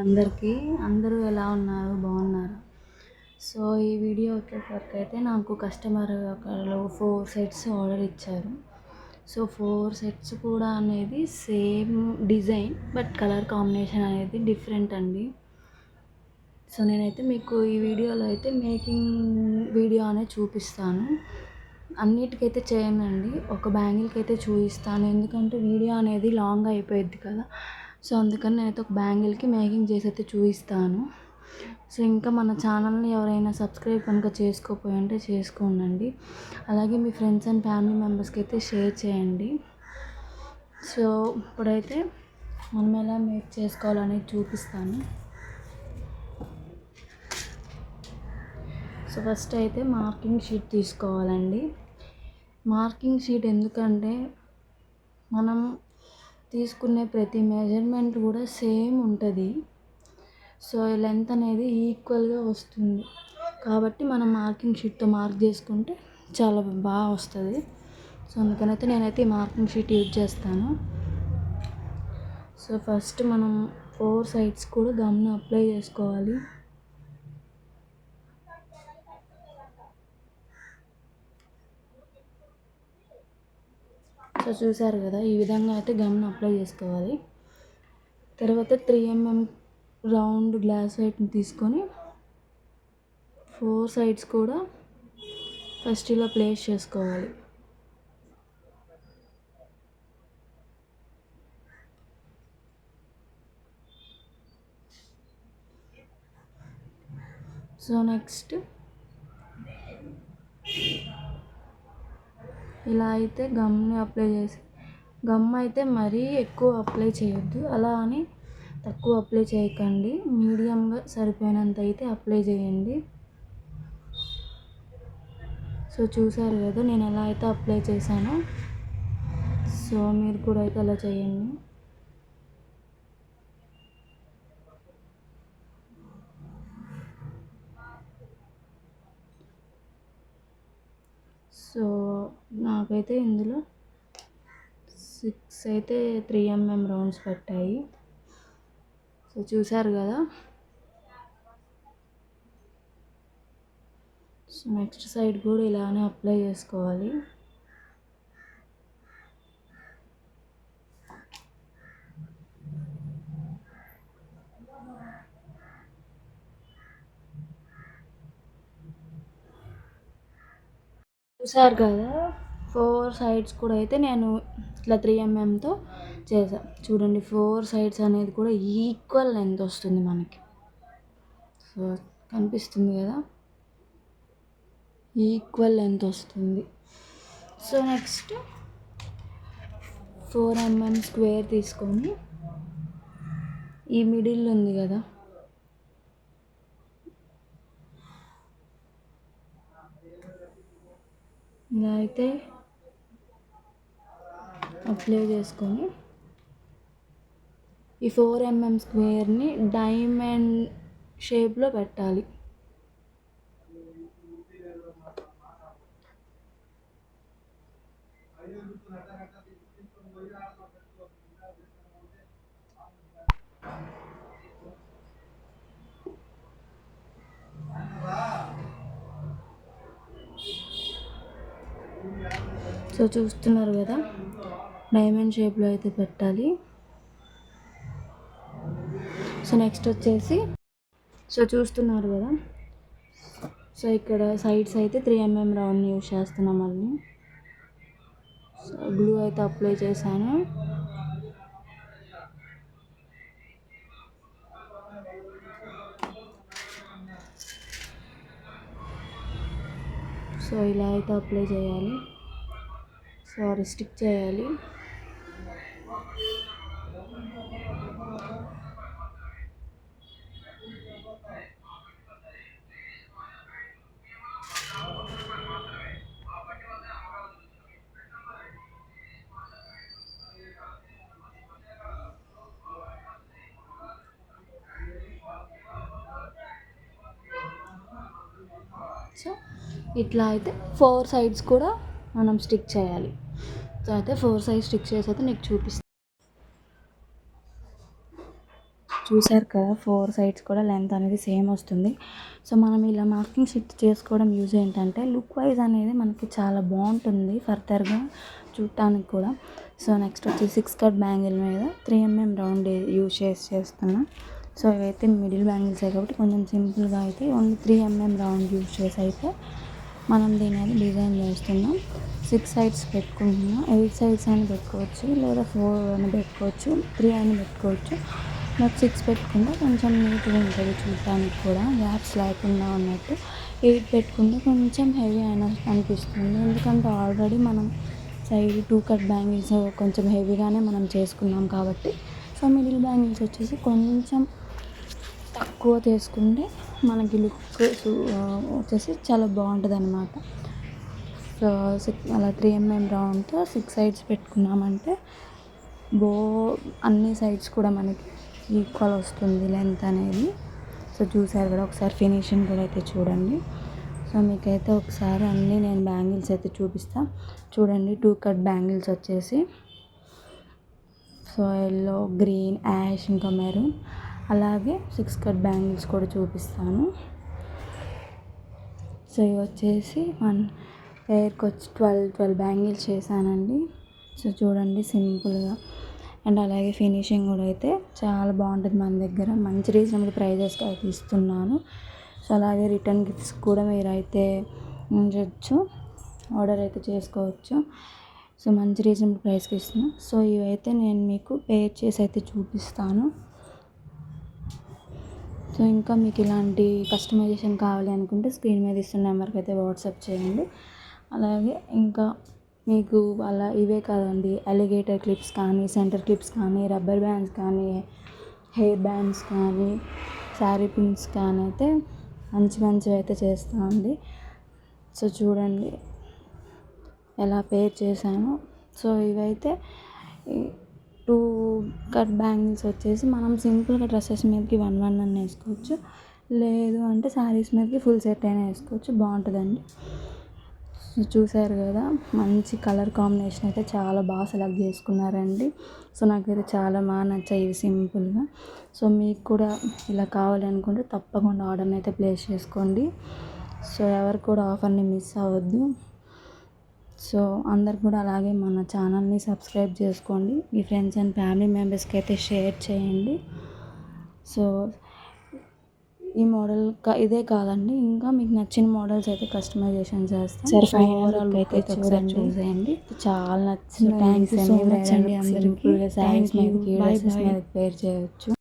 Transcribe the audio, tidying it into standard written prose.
అందరికీ. అందరూ ఎలా ఉన్నారు? బాగున్నారా? సో ఈ వీడియో వచ్చేసరికి అయితే నాకు కస్టమర్ ఒకళ్ళు 4 సెట్స్ ఆర్డర్ ఇచ్చారు. సో 4 సెట్స్ కూడా అనేది same design, but colour combination అనేది డిఫరెంట్ అండి. సో నేనైతే మీకు ఈ వీడియోలో అయితే మేకింగ్ వీడియో అనేది చూపిస్తాను. అన్నిటికైతే చేయనండి, ఒక బ్యాంగిల్కి అయితే చూపిస్తాను. ఎందుకంటే వీడియో అనేది లాంగ్ అయిపోయిద్ది కదా. సో అందుకని నేనైతే ఒక బ్యాంగిల్కి మేకింగ్ చేసి అయితే చూపిస్తాను. సో ఇంకా మన ఛానల్ని ఎవరైనా సబ్స్క్రైబ్ కనుక చేసుకోకపోయి ఉంటే చేసుకోండి. అలాగే మీ ఫ్రెండ్స్ అండ్ ఫ్యామిలీ మెంబర్స్కి అయితే షేర్ చేయండి. సో ఇప్పుడైతే మనం ఎలా మేక్ చేసుకోవాలనేది చూపిస్తాను. సో ఫస్ట్ అయితే మార్కింగ్ షీట్ తీసుకోవాలండి. మార్కింగ్ షీట్ ఎందుకంటే మనం తీసుకునే ప్రతి మెజర్మెంట్ కూడా సేమ్ ఉంటుంది. సో లెంత్ అనేది ఈక్వల్గా వస్తుంది కాబట్టి మనం మార్కింగ్ షీట్తో మార్క్ చేసుకుంటే చాలా బాగా వస్తుంది. సో అందుకనైతే నేనైతే ఈ మార్కింగ్ షీట్ యూజ్ చేస్తాను. సో ఫస్ట్ మనం 4 సైడ్స్ కూడా గమ్ను అప్లై చేసుకోవాలి. సో చూసారు కదా, ఈ విధంగా అయితే గమ్ను అప్లై చేసుకోవాలి. తర్వాత 3mm రౌండ్ గ్లాస్ వైట్ని తీసుకొని 4 సైడ్స్ కూడా ఫస్ట్ ఇలా ప్లేస్ చేసుకోవాలి. సో నెక్స్ట్ ఇలా అయితే గమ్ని అప్లై చేసి, గమ్ అయితే మరీ ఎక్కువ అప్లై చేయొద్దు, అలా అని తక్కువ అప్లై చేయకండి. మీడియంగా సరిపోయినంత అయితే అప్లై చేయండి. సో చూసారు కదా నేను ఎలా అయితే అప్లై చేశానో, సో మీరు కూడా అయితే అలా చేయండి. సో నాకైతే ఇందులో 6 అయితే 3mm రౌండ్స్ పట్టాయి. సో చూసారు కదా. సో నెక్స్ట్ సైడ్ కూడా ఇలానే అప్లై చేసుకోవాలి. చూసారు కదా, 4 సైడ్స్ కూడా అయితే నేను ఇట్లా 3mmతో చేసాను. చూడండి 4 సైడ్స్ అనేది కూడా ఈక్వల్ లెంత్ వస్తుంది మనకి. సో కనిపిస్తుంది కదా, ఈక్వల్ లెంత్ వస్తుంది. సో నెక్స్ట్ 4mm స్క్వేర్ తీసుకొని ఈ మిడిల్ ఉంది కదా, ఇలా అయితే అప్లై చేసుకొని ఈ 4mm స్క్వేర్ని డైమండ్ షేప్లో పెట్టాలి. సో చూస్తున్నారు కదా, డైమండ్ షేప్లో అయితే పెట్టాలి. సో నెక్స్ట్ వచ్చేసి, సో చూస్తున్నారు కదా, సో ఇక్కడ సైడ్స్ అయితే 3mm రౌండ్ యూజ్ చేస్తున్నాం. మళ్ళీ సో గ్లూ అయితే అప్లై చేశాను. సో ఇలా అయితే అప్లై చేయాలి. సారీ, స్టిక్ చేయాలి. సో ఇట్లా అయితే 4 సైడ్స్ కూడా మనం స్టిక్ చేయాలి. సో అయితే 4 సైడ్స్ స్టిక్ చేసి అయితే నీకు చూపిస్తాను. చూసారు కదా 4 సైడ్స్ కూడా లెంత్ అనేది సేమ్ వస్తుంది. సో మనం ఇలా మార్కింగ్ షీట్ చేసుకోవడం యూజ్ ఏంటంటే లుక్ వైజ్ అనేది మనకి చాలా బాగుంటుంది ఫర్దర్గా చూడటానికి కూడా. సో నెక్స్ట్ వచ్చి 6 కట్ బ్యాంగిల్ మీద 3mm రౌండ్ యూజ్ చేస్తున్నా. సో ఇవైతే మిడిల్ బ్యాంగిల్సే కాబట్టి కొంచెం సింపుల్గా అయితే ఓన్లీ 3mm రౌండ్ యూజ్ చేసి అయితే మనం దీని అనేది డిజైన్ చేస్తున్నాం. 6 సైడ్స్ పెట్టుకుంటున్నాం. 8 సైడ్స్ అని పెట్టుకోవచ్చు, లేదా 4 అని పెట్టుకోవచ్చు, 3 అని పెట్టుకోవచ్చు. నాకు 6 పెట్టుకుంటే కొంచెం నీట్గా ఉంటుంది చూడటానికి కూడా, గ్యాప్స్ లేకుండా ఉన్నట్టు. 8 పెట్టుకుంటే కొంచెం హెవీ అయినా అనిపిస్తుంది, ఎందుకంటే ఆల్రెడీ మనం సైడ్ 2 కట్ బ్యాంగిల్స్ కొంచెం హెవీగానే మనం చేసుకున్నాం కాబట్టి. సో మిడిల్ బ్యాంగిల్స్ వచ్చేసి కొంచెం తక్కువ తీసుకుంటే మనకి లుక్ వచ్చేసి చాలా బాగుంటుంది అనమాట. సో అలా 3mm రౌండ్తో 6 సైడ్స్ పెట్టుకున్నామంటే అన్ని సైడ్స్ కూడా మనకి ఈక్వల్ వస్తుంది లెంత్ అనేది. సో చూసారు కదా, ఒకసారి ఫినిషింగ్ కూడా అయితే చూడండి. సో మీకైతే ఒకసారి అన్నీ నేను బ్యాంగిల్స్ అయితే చూపిస్తాను చూడండి. 2 కట్ బ్యాంగిల్స్ వచ్చేసి సో ఎల్లో, గ్రీన్, యాష్, ఇంకా మెరూన్. అలాగే 6 కట్ బ్యాంగిల్స్ కూడా చూపిస్తాను. సో ఇవి వచ్చేసి 1 పేర్కి వచ్చి 12 బ్యాంగిల్స్ చేశానండి. సో చూడండి సింపుల్గా. అండ్ అలాగే ఫినిషింగ్ కూడా అయితే చాలా బాగుంటుంది మన దగ్గర. మంచి రీజనబుల్ ప్రైజెస్కి అయితే ఇస్తున్నాను. సో అలాగే రిటర్న్ గిఫ్ట్స్ కూడా మీరైతే ఉంచవచ్చు, ఆర్డర్ అయితే చేసుకోవచ్చు. సో మంచి రీజనబుల్ ప్రైస్కి ఇస్తున్నాను. సో ఇవైతే నేను మీకు పేర్ చేసి అయితే చూపిస్తాను. సో ఇంకా మీకు ఇలాంటి కస్టమైజేషన్ కావాలి అనుకుంటే స్క్రీన్ మీద ఇస్తున్న నెంబర్కి అయితే వాట్సాప్ చేయండి. అలాగే ఇంకా మీకు అలా ఇవే కాదండి, అలిగేటర్ క్లిప్స్ కానీ, సెంటర్ క్లిప్స్ కానీ, రబ్బర్ బ్యాండ్స్ కానీ, హెయిర్ బ్యాండ్స్ కానీ, శారీ పిన్స్ కానీ అయితే మంచివి అయితే చేస్తామండి. సో చూడండి ఎలా పేర్ చేశాను. సో ఇవైతే 2 కట్ బ్యాంగిల్స్ వచ్చేసి మనం సింపుల్గా డ్రెస్సెస్ మీదకి 1 అని వేసుకోవచ్చు, లేదు అంటే శారీస్ మీదకి ఫుల్ సెట్ అయినా వేసుకోవచ్చు, బాగుంటుందండి. చూసారు కదా, మంచి కలర్ కాంబినేషన్ అయితే చాలా బాగా సెలెక్ట్ చేసుకున్నారండి. సో నాకైతే చాలా బాగా నచ్చాయి ఇవి సింపుల్గా. సో మీకు కూడా ఇలా కావాలి అనుకుంటే తప్పకుండా ఆర్డర్ని అయితే ప్లేస్ చేసుకోండి. సో ఎవరు కూడా ఆఫర్ని మిస్ అవ్వద్దు. సో అందరు కూడా అలాగే మన ఛానల్ని సబ్స్క్రైబ్ చేసుకోండి. మీ ఫ్రెండ్స్ అండ్ ఫ్యామిలీ మెంబర్స్కి అయితే షేర్ చేయండి. సో ఈ మోడల్ ఇదే కాదండి, ఇంకా మీకు నచ్చిన మోడల్స్ అయితే కస్టమైజేషన్ చేస్తాం. సరే ఫైనల్ అయితే చూసేయండి, చాలా నచ్చింది. థ్యాంక్స్ సో మచ్ అండి అందరికీ. శారీస్ మీదకి, డ్రెస్సెస్ మీదకి పేర్ చేయవచ్చు.